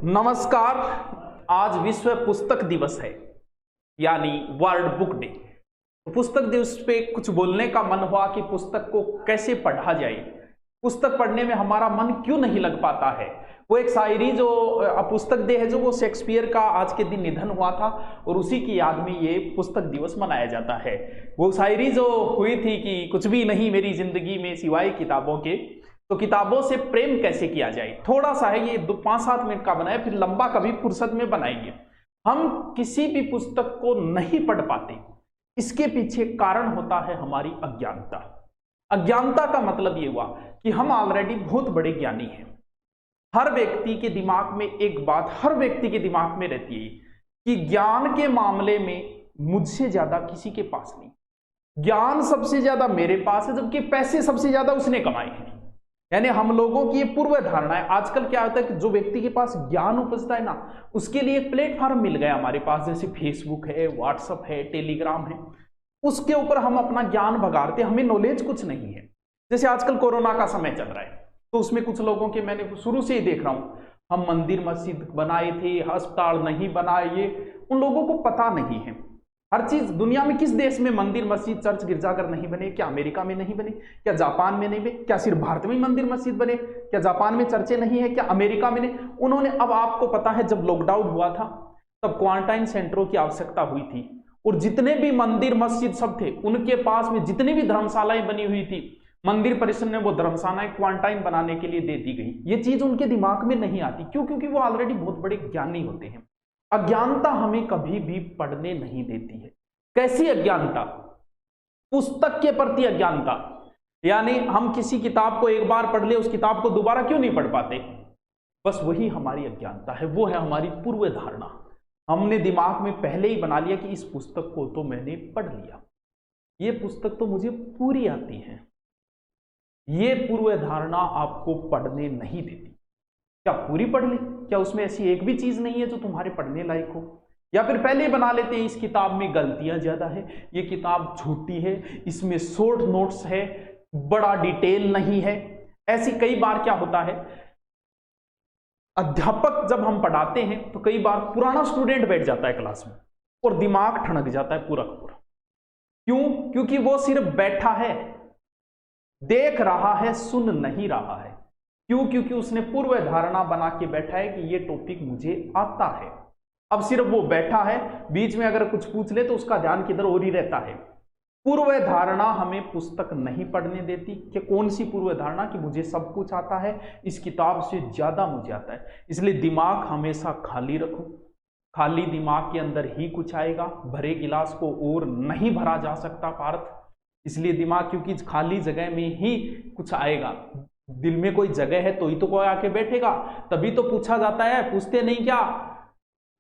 नमस्कार। आज विश्व पुस्तक दिवस है, यानी वर्ल्ड बुक डे। पुस्तक दिवस पे कुछ बोलने का मन हुआ कि पुस्तक को कैसे पढ़ा जाए, पुस्तक पढ़ने में हमारा मन क्यों नहीं लग पाता है। वो एक शायरी जो पुस्तक डे है, जो वो शेक्सपियर का आज के दिन निधन हुआ था और उसी की याद में ये पुस्तक दिवस मनाया जाता है। वो शायरी जो हुई थी कि कुछ भी नहीं मेरी जिंदगी में सिवाय किताबों के, तो किताबों से प्रेम कैसे किया जाए। थोड़ा सा है ये 5-7 मिनट का बनाए, फिर लंबा कभी फुर्सत में बनाएंगे। हम किसी भी पुस्तक को नहीं पढ़ पाते, इसके पीछे कारण होता है हमारी अज्ञानता। अज्ञानता का मतलब ये हुआ कि हम ऑलरेडी बहुत बड़े ज्ञानी हैं। हर व्यक्ति के दिमाग में एक बात हर व्यक्ति के दिमाग में रहती है कि ज्ञान के मामले में मुझसे ज्यादा किसी के पास नहीं, ज्ञान सबसे ज्यादा मेरे पास है, जबकि पैसे सबसे ज्यादा उसने कमाए हैं। यानी हम लोगों की ये पूर्व धारणा है। आजकल क्या होता है कि जो व्यक्ति के पास ज्ञान उपजता है ना, उसके लिए एक प्लेटफॉर्म मिल गया हमारे पास, जैसे फेसबुक है, व्हाट्सएप है, टेलीग्राम है। उसके ऊपर हम अपना ज्ञान भगाड़ते, हमें नॉलेज कुछ नहीं है। जैसे आजकल कोरोना का समय चल रहा है, तो उसमें कुछ लोगों के मैंने शुरू से ही देख रहा हूं, हम मंदिर मस्जिद बनाए थे, अस्पताल नहीं बनाए, ये उन लोगों को पता नहीं है। हर चीज दुनिया में किस देश में मंदिर मस्जिद चर्च गिरजाघर नहीं बने? क्या अमेरिका में नहीं बने? क्या जापान में नहीं बने? क्या सिर्फ भारत में ही मंदिर मस्जिद बने? क्या जापान में चर्चे नहीं है? क्या अमेरिका में नहीं? उन्होंने, अब आपको पता है जब लॉकडाउन हुआ था तब क्वारंटाइन सेंटरों की आवश्यकता हुई थी, और जितने भी मंदिर मस्जिद सब थे उनके पास में जितनी भी धर्मशालाएं बनी हुई थी, मंदिर परिषद ने वो धर्मशालाएं क्वारंटाइन बनाने के लिए दे दी गई। ये चीज उनके दिमाग में नहीं आती। क्यों? क्योंकि वो ऑलरेडी बहुत बड़े ज्ञानी होते हैं। अज्ञानता हमें कभी भी पढ़ने नहीं देती है। कैसी अज्ञानता? पुस्तक के प्रति अज्ञानता। यानी हम किसी किताब को एक बार पढ़ ले, उस किताब को दोबारा क्यों नहीं पढ़ पाते? बस वही हमारी अज्ञानता है, वो है हमारी पूर्व धारणा। हमने दिमाग में पहले ही बना लिया कि इस पुस्तक को तो मैंने पढ़ लिया, ये पुस्तक तो मुझे पूरी आती है। ये पूर्व धारणा आपको पढ़ने नहीं देती। क्या पूरी पढ़ ली? क्या उसमें ऐसी एक भी चीज नहीं है जो तुम्हारे पढ़ने लायक हो? या फिर पहले ही बना लेते हैं इस किताब में गलतियां ज्यादा है, ये किताब छोटी है, इसमें शॉर्ट नोट्स है, बड़ा डिटेल नहीं है। ऐसी कई बार क्या होता है, अध्यापक जब हम पढ़ाते हैं तो कई बार पुराना स्टूडेंट बैठ जाता है क्लास में और दिमाग ठनक जाता है पूरा का पूरा। क्यों? क्योंकि वो सिर्फ बैठा है, देख रहा है, सुन नहीं रहा है। क्यों? क्योंकि उसने पूर्व धारणा बना के बैठा है कि ये टॉपिक मुझे आता है। अब सिर्फ वो बैठा है, बीच में अगर कुछ पूछ ले तो उसका ध्यान किधर और ही रहता है। पूर्व धारणा हमें पुस्तक नहीं पढ़ने देती। कि कौन सी पूर्व धारणा? कि मुझे सब कुछ आता है, इस किताब से ज्यादा मुझे आता है। इसलिए दिमाग हमेशा खाली रखो, खाली दिमाग के अंदर ही कुछ आएगा, भरे गिलास को और नहीं भरा जा सकता पार्थ। इसलिए दिमाग, क्योंकि खाली जगह में ही कुछ आएगा। दिल में कोई जगह है तो ही तो कोई आके बैठेगा, तभी तो पूछा जाता है। पूछते नहीं क्या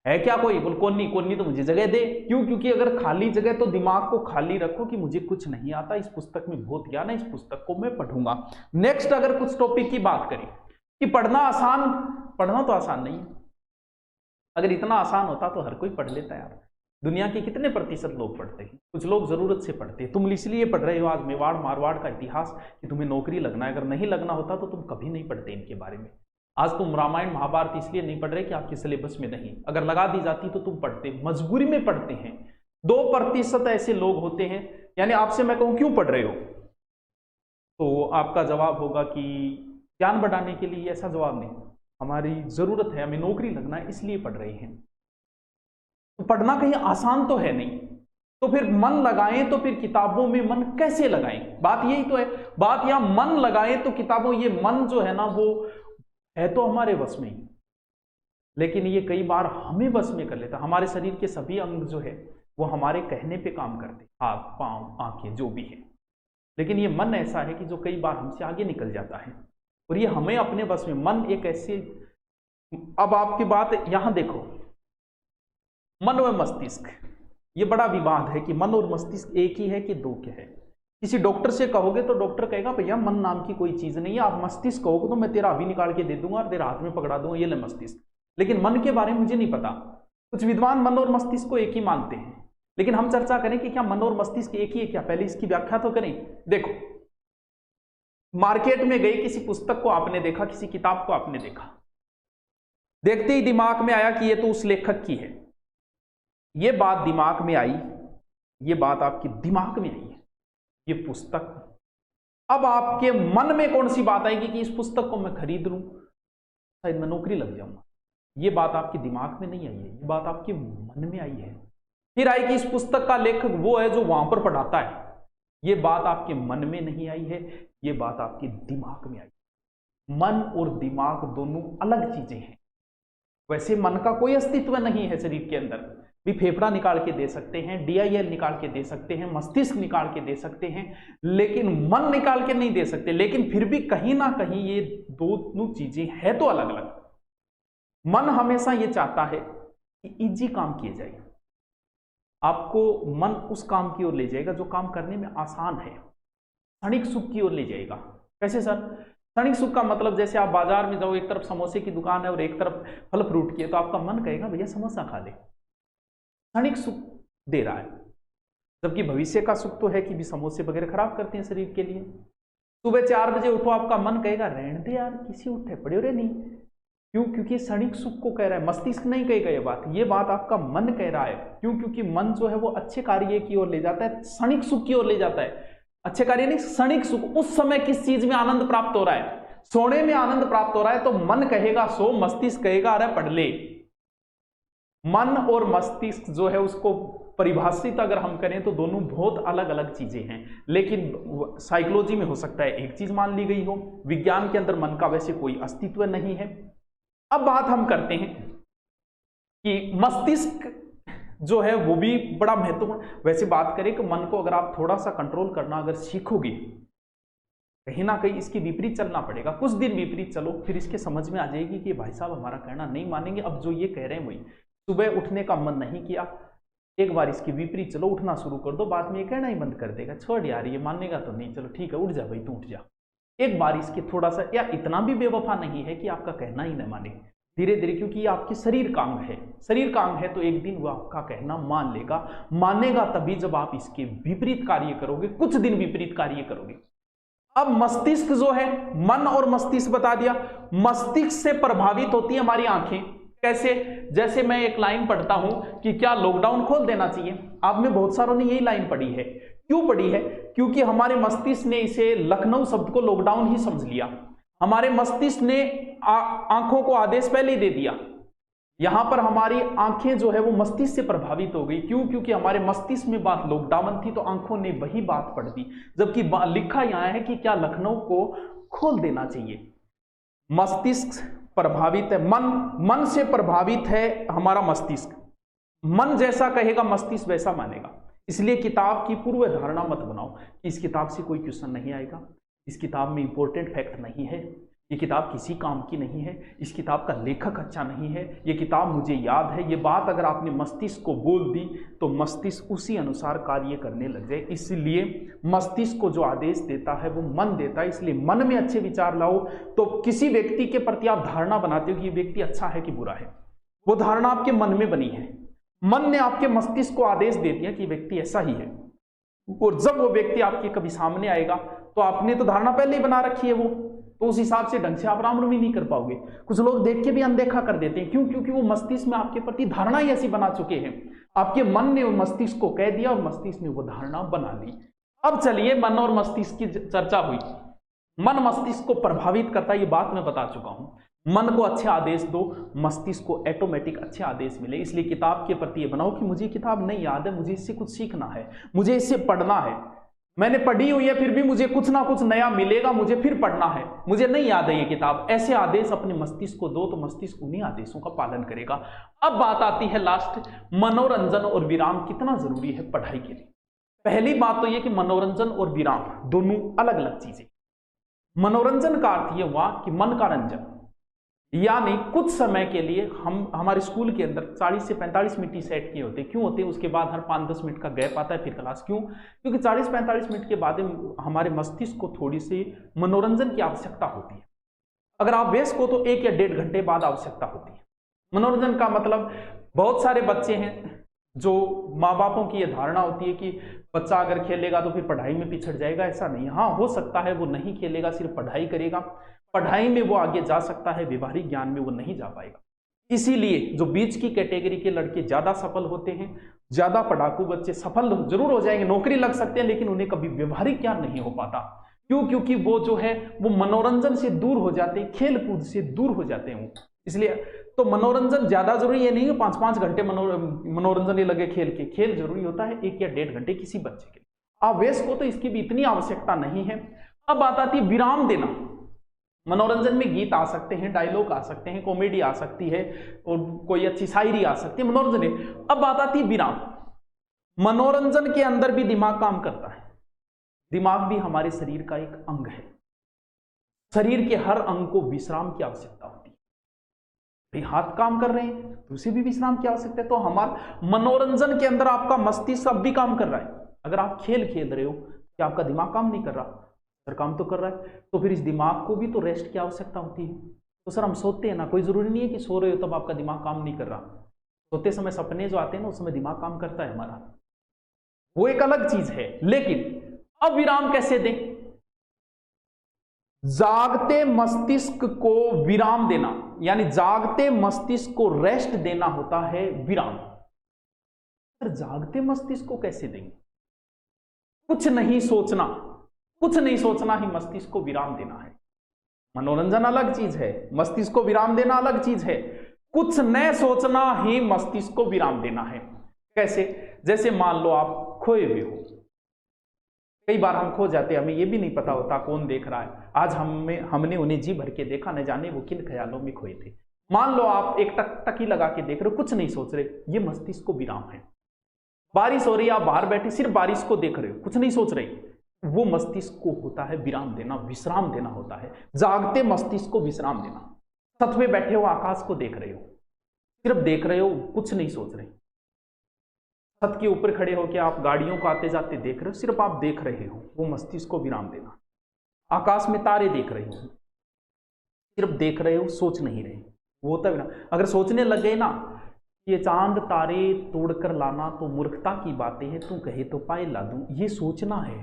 है क्या कोई? बोल कौन नहीं तो मुझे जगह दे। क्यों? क्योंकि अगर खाली जगह, तो दिमाग को खाली रखो कि मुझे कुछ नहीं आता, इस पुस्तक में बहुत ज्ञान है, इस पुस्तक को मैं पढ़ूंगा। नेक्स्ट, अगर कुछ टॉपिक की बात करें कि पढ़ना तो आसान नहीं है। अगर इतना आसान होता तो हर कोई पढ़ लेता यार। दुनिया के कितने प्रतिशत लोग पढ़ते हैं? कुछ लोग जरूरत से पढ़ते हैं। तुम इसलिए पढ़ रहे हो आज मेवाड़ मारवाड़ का इतिहास कि तुम्हें नौकरी लगना है। अगर नहीं लगना होता तो तुम कभी नहीं पढ़ते इनके बारे में। आज तुम रामायण महाभारत इसलिए नहीं पढ़ रहे कि आपके सिलेबस में नहीं, अगर लगा दी जाती तो तुम पढ़ते, मजबूरी में पढ़ते हैं। 2% ऐसे लोग होते हैं। यानी आपसे मैं कहूं क्यों पढ़ रहे हो, तो आपका जवाब होगा कि ज्ञान बढ़ाने के लिए। ऐसा जवाब नहीं, हमारी जरूरत है, हमें नौकरी लगना है इसलिए पढ़ रहे हैं। तो पढ़ना कहीं आसान तो है नहीं। तो फिर मन लगाएं, तो फिर किताबों में मन कैसे लगाएं? बात यही तो है। बात यहां मन लगाएं तो किताबों, ये मन जो है ना, वो है तो हमारे वश में ही, लेकिन ये कई बार हमें वश में कर लेता। हमारे शरीर के सभी अंग जो है वो हमारे कहने पे काम करते, हाथ पांव आंखें जो भी है। लेकिन ये मन ऐसा है कि जो कई बार हमसे आगे निकल जाता है, और ये हमें अपने वश में। मन एक ऐसे, अब आपकी बात यहां देखो, मन व मस्तिष्क, ये बड़ा विवाद है कि मन और मस्तिष्क एक ही है कि दो के है। किसी डॉक्टर से कहोगे तो डॉक्टर कहेगा भैया मन नाम की कोई चीज नहीं है। आप मस्तिष्क कहोगे तो मैं तेरा अभी निकाल के दे दूंगा और तेरा हाथ में पकड़ा दूंगा, ये ले मस्तिष्क। लेकिन मन के बारे में मुझे नहीं पता। कुछ विद्वान मन और मस्तिष्क को एक ही मानते हैं, लेकिन हम चर्चा करें कि क्या मन और मस्तिष्क एक ही है क्या? पहले इसकी व्याख्या तो करें। देखो, मार्केट में गई, किसी पुस्तक को आपने देखा, किसी किताब को आपने देखा, देखते ही दिमाग में आया कि ये तो उस लेखक की है। ये बात दिमाग में आई, ये बात आपके दिमाग में आई है, ये पुस्तक। अब आपके मन में कौन सी बात आएगी कि इस पुस्तक को मैं खरीद लूं, शायद मैं नौकरी लग जाऊंगा। ये बात आपके दिमाग में नहीं आई है, ये बात आपके मन में आई है। फिर आई कि इस पुस्तक का लेखक वो है जो वहां पर पढ़ाता है। ये बात आपके मन में नहीं आई है, ये बात आपके दिमाग में आई। मन और दिमाग दोनों अलग चीजें हैं। वैसे मन का कोई अस्तित्व नहीं है शरीर के अंदर, भी फेफड़ा निकाल के दे सकते हैं, DIL निकाल के दे सकते हैं, मस्तिष्क निकाल के दे सकते हैं, लेकिन मन निकाल के नहीं दे सकते। लेकिन फिर भी कहीं ना कहीं ये दोनों चीजें हैं तो अलग अलग। मन हमेशा ये चाहता है कि इजी काम किए जाए। आपको मन उस काम की ओर ले जाएगा जो काम करने में आसान है, क्षणिक सुख की ओर ले जाएगा। कैसे सर? क्षणिक सुख का मतलब जैसे आप बाजार में जाओ, एक तरफ समोसे की दुकान है और एक तरफ फल फ्रूट की है, तो आपका मन कहेगा भैया समोसा खा ले, क्षणिक सुख दे रहा है। जबकि भविष्य का सुख तो है कि भी समोसे वगैरह खराब करते हैं शरीर के लिए। सुबह 4 बजे उठो, आपका मन कहेगा रहने दे यार, किसी उठे पड़े हो रे नहीं। क्यों? क्योंकि क्षणिक सुख को कह रहा है, मस्तिष्क नहीं कहेगा ये बात आपका मन कह रहा है। क्यों? क्योंकि मन जो है वो अच्छे कार्य की ओर ले जाता है, क्षणिक सुख की ओर ले जाता है। अच्छे कार्य नहीं, क्षणिक सुख। उस समय किस चीज में आनंद प्राप्त हो रहा है? सोने में आनंद प्राप्त हो रहा है, तो मन कहेगा सो, मस्तिष्क कहेगा अरे पढ़ ले। मन और मस्तिष्क जो है उसको परिभाषित अगर हम करें तो दोनों बहुत अलग अलग चीजें हैं। लेकिन साइकोलॉजी में हो सकता है एक चीज मान ली गई हो, विज्ञान के अंदर मन का वैसे कोई अस्तित्व नहीं है। अब बात हम करते हैं कि मस्तिष्क जो है वो भी बड़ा महत्वपूर्ण। वैसे बात करें कि मन को अगर आप थोड़ा सा कंट्रोल करना अगर सीखोगे, कहीं ना कहीं इसके विपरीत चलना पड़ेगा। कुछ दिन विपरीत चलो, फिर इसके समझ में आ जाएगी कि भाई साहब हमारा कहना नहीं मानेंगे। अब जो ये कह रहे हैं वही, सुबह उठने का मन नहीं किया, एक बार इसके विपरीत चलो, उठना शुरू कर दो, बाद में ये कहना ही बंद कर देगा, छोड़ यार ये मानेगा तो नहीं, चलो ठीक है उठ जा भाई तू उठ जा। एक बार इसके थोड़ा सा, या इतना भी बेवफा नहीं है कि आपका कहना ही न माने, धीरे धीरे, क्योंकि ये आपकी शरीर का अंग है, शरीर का अंग है तो एक दिन वो आपका कहना मान लेगा। मानेगा तभी जब आप इसके विपरीत कार्य करोगे, कुछ दिन विपरीत कार्य करोगे। अब मस्तिष्क जो है, मन और मस्तिष्क बता दिया। मस्तिष्क से प्रभावित होती है हमारी आंखें। कैसे? जैसे मैं एक लाइन पढ़ता हूं कि क्या लॉकडाउन खोल देना चाहिए, आप में बहुत सारों ने यही लाइन पढ़ी है। क्यों पढ़ी है? क्योंकि हमारे मस्तिष्क ने इसे लखनऊ शब्द को लॉकडाउन ही समझ लिया। हमारे मस्तिष्क ने आंखों को आदेश पहले ही दे दिया। यहां पर हमारी आंखें जो है वो मस्तिष्क से प्रभावित हो गई। क्यों? क्योंकि हमारे मस्तिष्क में बात लॉकडाउन थी तो आंखों ने वही बात पढ़ दी, जबकि लिखा यहां है कि क्या लखनऊ को खोल देना चाहिए। मस्तिष्क प्रभावित है, मन से प्रभावित है हमारा मस्तिष्क। मन जैसा कहेगा मस्तिष्क वैसा मानेगा। इसलिए किताब की पूर्व धारणा मत बनाओ कि इस किताब से कोई क्वेश्चन नहीं आएगा, इस किताब में इंपॉर्टेंट फैक्ट नहीं है, ये किताब किसी काम की नहीं है, इस किताब का लेखक अच्छा नहीं है, ये किताब मुझे याद है। ये बात अगर आपने मस्तिष्क को बोल दी तो मस्तिष्क उसी अनुसार कार्य करने लग जाए। इसलिए मस्तिष्क को जो आदेश देता है वो मन देता है। इसलिए मन में अच्छे विचार लाओ। तो किसी व्यक्ति के प्रति आप धारणा बनाते हो कि ये व्यक्ति अच्छा है कि बुरा है, वो धारणा आपके मन में बनी है। मन ने आपके मस्तिष्क को आदेश दे दिया कि व्यक्ति ऐसा ही है, और जब वो व्यक्ति आपके कभी सामने आएगा तो आपने तो धारणा पहले ही बना रखी है, वो तो उस हिसाब से ढंग से आप रामनवमी नहीं कर पाओगे। कुछ लोग देख के भी अनदेखा कर देते हैं। क्यों? क्योंकि वो मस्तिष्क में आपके प्रति धारणा ही ऐसी बना चुके हैं। आपके मन ने मस्तिष्क को कह दिया और मस्तिष्क ने वो धारणा बना ली। अब चलिए, मन और मस्तिष्क की चर्चा हुई। मन मस्तिष्क को प्रभावित करता है, ये बात मैं बता चुका हूं। मन को अच्छे आदेश दो, मस्तिष्क को ऑटोमेटिक अच्छे आदेश मिले। इसलिए किताब के प्रति ये बनाओ कि मुझे किताब नहीं याद है, मुझे इससे कुछ सीखना है, मुझे इससे पढ़ना है। मैंने पढ़ी हुई है फिर भी मुझे कुछ ना कुछ नया मिलेगा, मुझे फिर पढ़ना है, मुझे नहीं याद है ये किताब। ऐसे आदेश अपने मस्तिष्क को दो तो मस्तिष्क उन्हीं आदेशों का पालन करेगा। अब बात आती है लास्ट, मनोरंजन और विराम कितना जरूरी है पढ़ाई के लिए। पहली बात तो ये कि मनोरंजन और विराम दोनों अलग अलग चीजें। मनोरंजन का अर्थ ये हुआ कि मन का रंजन, यानी कुछ समय के लिए हम हमारे स्कूल के अंदर 40 से 45 मिनट सेट किए होते हैं। क्यों होते हैं? उसके बाद हर 5-10 मिनट का गैप आता है फिर क्लास। क्यों? क्योंकि 40-45 मिनट के बाद हमारे मस्तिष्क को थोड़ी सी मनोरंजन की आवश्यकता होती है। अगर आप वयस्क हो तो 1 या 1.5 घंटे बाद आवश्यकता होती है। मनोरंजन का मतलब, बहुत सारे बच्चे हैं जो माँ बापों की यह धारणा होती है कि बच्चा अगर खेलेगा तो फिर पढ़ाई में पिछड़ जाएगा। ऐसा नहीं। हाँ, हो सकता है वो नहीं खेलेगा, सिर्फ पढ़ाई करेगा, पढ़ाई में वो आगे जा सकता है, व्यवहारिक ज्ञान में वो नहीं जा पाएगा। इसीलिए जो बीच की कैटेगरी के लड़के ज्यादा सफल होते हैं, ज्यादा पढ़ाकू बच्चे सफल जरूर हो जाएंगे, नौकरी लग सकते हैं, लेकिन उन्हें कभी व्यवहारिक ज्ञान नहीं हो पाता। क्यों? क्योंकि वो जो है वो मनोरंजन से दूर हो जाते हैं, खेल कूद से दूर हो जाते हैं। इसलिए तो मनोरंजन ज्यादा जरूरी है, नहीं है 5-5 घंटे मनोरंजन ही लगे खेल के, खेल जरूरी होता है 1 या 1.5 घंटे किसी बच्चे के। आवेश को तो इसकी भी इतनी आवश्यकता नहीं है। अब बात आती है विराम देना। मनोरंजन में गीत आ सकते हैं, डायलॉग आ सकते हैं, कॉमेडी आ सकती है और कोई अच्छी शायरी आ सकती है, मनोरंजन है। अब बात आती है विराम। मनोरंजन के अंदर भी दिमाग काम करता है। दिमाग भी हमारे शरीर का एक अंग है। शरीर के हर अंग को विश्राम की आवश्यकता होती है। हाथ काम कर रहे हैं तो उसे भी विश्राम की आवश्यकता है। तो हमारा मनोरंजन के अंदर आपका मस्तिष्क अब भी काम कर रहा है। अगर आप खेल खेल रहे हो क्या आपका दिमाग काम नहीं कर रहा? सर काम तो कर रहा है। तो फिर इस दिमाग को भी तो रेस्ट की आवश्यकता होती है। तो सर हम सोते हैं ना, कोई जरूरी नहीं है कि सो रहे हो तब आपका दिमाग काम नहीं कर रहा। सोते समय सपने जो आते हैं ना उस समय दिमाग काम करता है हमारा, वो एक अलग चीज है। लेकिन अब विराम कैसे दें? जागते मस्तिष्क को विराम देना, यानी जागते मस्तिष्क को रेस्ट देना होता है विराम। सर जागते मस्तिष्क को कैसे देंगे? कुछ नहीं सोचना, कुछ नहीं सोचना ही मस्तिष्क को विराम देना है। मनोरंजन अलग चीज है, मस्तिष्क को विराम देना अलग चीज है। कुछ न सोचना ही मस्तिष्क को विराम देना है। कैसे? जैसे मान लो आप खोए हुए हो। कई बार हम खो जाते हैं, हमें यह भी नहीं पता होता कौन देख रहा है। आज हमने उन्हें जी भर के देखा, न जाने वो किन ख्यालों में खोए थे। मान लो आप एक टकी लगा के देख रहे हो, कुछ नहीं सोच रहे, ये मस्तिष्क को विराम है। बारिश हो रही है, आप बाहर बैठे सिर्फ बारिश को देख रहे हो, कुछ नहीं सोच रहे, वो मस्तिष्क को होता है विराम देना, विश्राम देना होता है। जागते मस्तिष्क को विश्राम देना। छत पे बैठे हो, आकाश को देख रहे हो, सिर्फ देख रहे हो, कुछ नहीं सोच रहे। छत के ऊपर खड़े होकर आप गाड़ियों को आते जाते देख रहे हो, सिर्फ आप देख रहे हो, वो मस्तिष्क को विराम देना। आकाश में तारे देख रहे हो, सिर्फ देख रहे हो, सोच नहीं रहे, वो होता है। अगर सोचने लग गए ना, ये चांद तारे तोड़कर लाना तो मूर्खता की बातें हैं, तू कहे तो पाए ला दूं, ये सोचना है,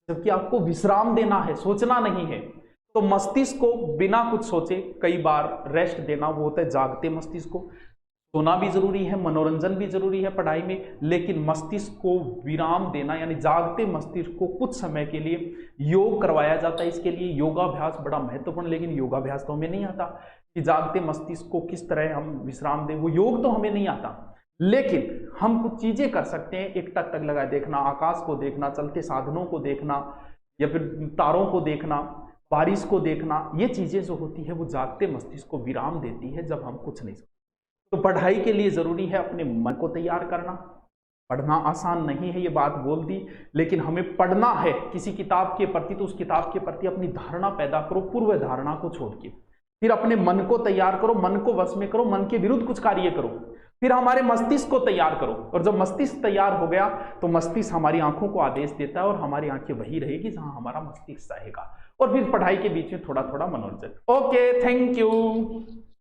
जबकि आपको विश्राम देना है, सोचना नहीं है। तो मस्तिष्क को बिना कुछ सोचे कई बार रेस्ट देना, वो होता है जागते मस्तिष्क को। सोना भी जरूरी है, मनोरंजन भी जरूरी है पढ़ाई में, लेकिन मस्तिष्क को विराम देना यानी जागते मस्तिष्क को कुछ समय के लिए योग करवाया जाता है। इसके लिए योगाभ्यास बड़ा महत्वपूर्ण, लेकिन योगाभ्यास तो हमें नहीं आता कि जागते मस्तिष्क को किस तरह हम विश्राम दें, वो योग तो हमें नहीं आता। लेकिन हम कुछ चीजें कर सकते हैं, एक टक टक लगाए देखना, आकाश को देखना, चलते साधनों को देखना, या फिर तारों को देखना, बारिश को देखना। ये चीजें जो होती है वो जागते मस्तिष्क को विराम देती है जब हम कुछ नहीं। तो पढ़ाई के लिए जरूरी है अपने मन को तैयार करना। पढ़ना आसान नहीं है, ये बात बोल दी, लेकिन हमें पढ़ना है किसी किताब के प्रति, तो उस किताब के प्रति अपनी धारणा पैदा करो, पूर्व धारणा को छोड़ के। फिर अपने मन को तैयार करो, मन को वश में करो, मन के विरुद्ध कुछ कार्य करो। फिर हमारे मस्तिष्क को तैयार करो, और जब मस्तिष्क तैयार हो गया तो मस्तिष्क हमारी आंखों को आदेश देता है, और हमारी आंखें वही रहेगी जहां हमारा मस्तिष्क चाहेगा। और फिर पढ़ाई के बीच में थोड़ा थोड़ा मनोरंजन। Okay, thank you.